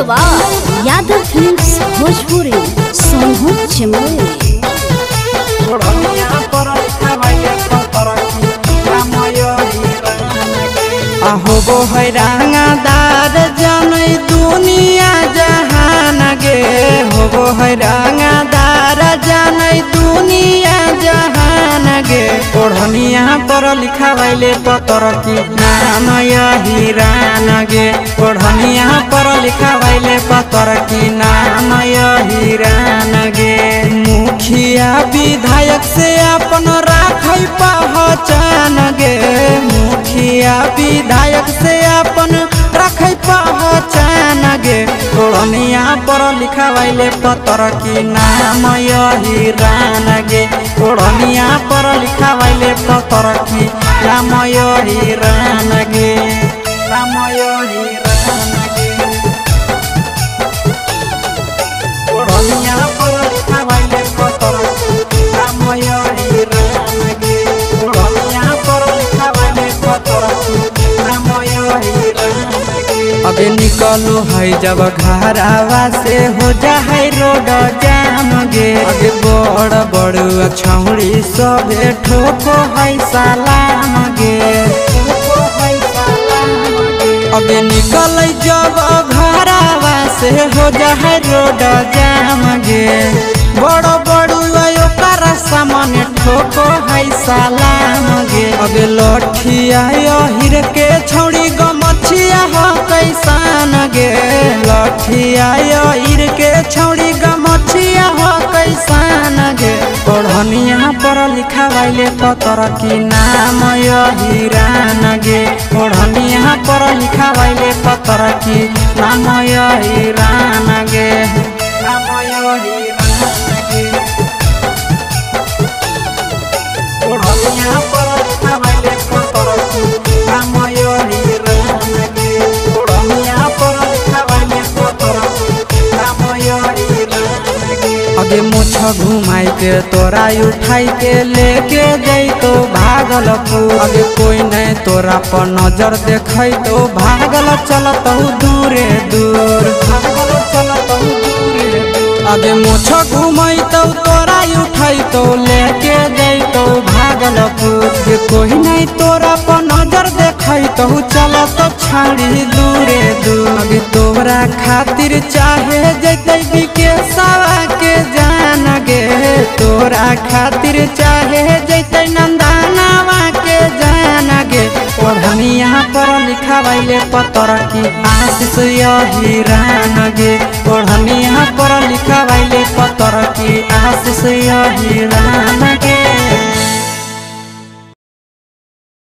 मिक्सवा Yadav films Bhojpuri Sonu चिमोई होबो है रंगदार जाने दुनिया जहान गे होबो है रंगदार जाने दुनिया जहान गे ओढ़निया पर लिखा वाले पतर की नाम यही रान गे ओढ़निया पर लिखा वाले पतर की नाम यही रान गे मुखिया विधायक से अपन राखै पहचान गे मुखिया विधायक से अपन रखै पहचान गे ओढ़निया पर लिखा वाले पतर की नाम यही रान गे ओढ़निया पर लिखा वाले पतर की नाम यही रान गे नाम यही रान गे ओढ़निया पर लिखा वाले पतर की नाम यही रान गे ओढ़निया पर लिखा वाले पतर की नाम यही रान गे अबे निकलो है जब घरावा से हो जा है रोड जाम गे अबे बड़ बड़ छौड़ी सबे ठोको है सलाम गे अबे निकल जब घरावा से हो जा है रोड जाम गे बड़ बड़ ओकर सामने ठोको है सलाम गे अबे लठिया हिर के छौड़ी गमछिया हो कैसान गे लठिया हिर के छौड़ी गमछिया हो कैसान गे ओढ़निया पर लिखा वाले पतर की नाम यही रान गे ओढ़निया पर लिखा वाले पतर की नाम यही रान गे नाम यही रान गे ओढ़निया पर लिखा वाले पतर की नाम यही रान गे ओढ़निया पर लिखा वाले पतर की नाम यही रान गे अगे मुछ घुमाई के तोरा उठाई के लेके जैतो भागलपुर अगे कोई नहीं तोरा पर नजर देखै तो भागल चलत दूरे दूर भागल चलत दूरे दूर अगे मुछ घुमाइतो तोरा उठाइतो लेके जैतो भागलपुर कोई नहीं तोरा पर नजर देखै तो चलत छाड़ी दूरे दूर अगे तोरा खातिर चाहे जैते विकेशवा के जान गे तोरा खातिर चाहे जैते नंदनवा के जान गे ओढ़निया पर लिखा वाले पतर की आशीष यही रान गे ओढ़निया पर लिखा वाले पतर की आशीष यही रान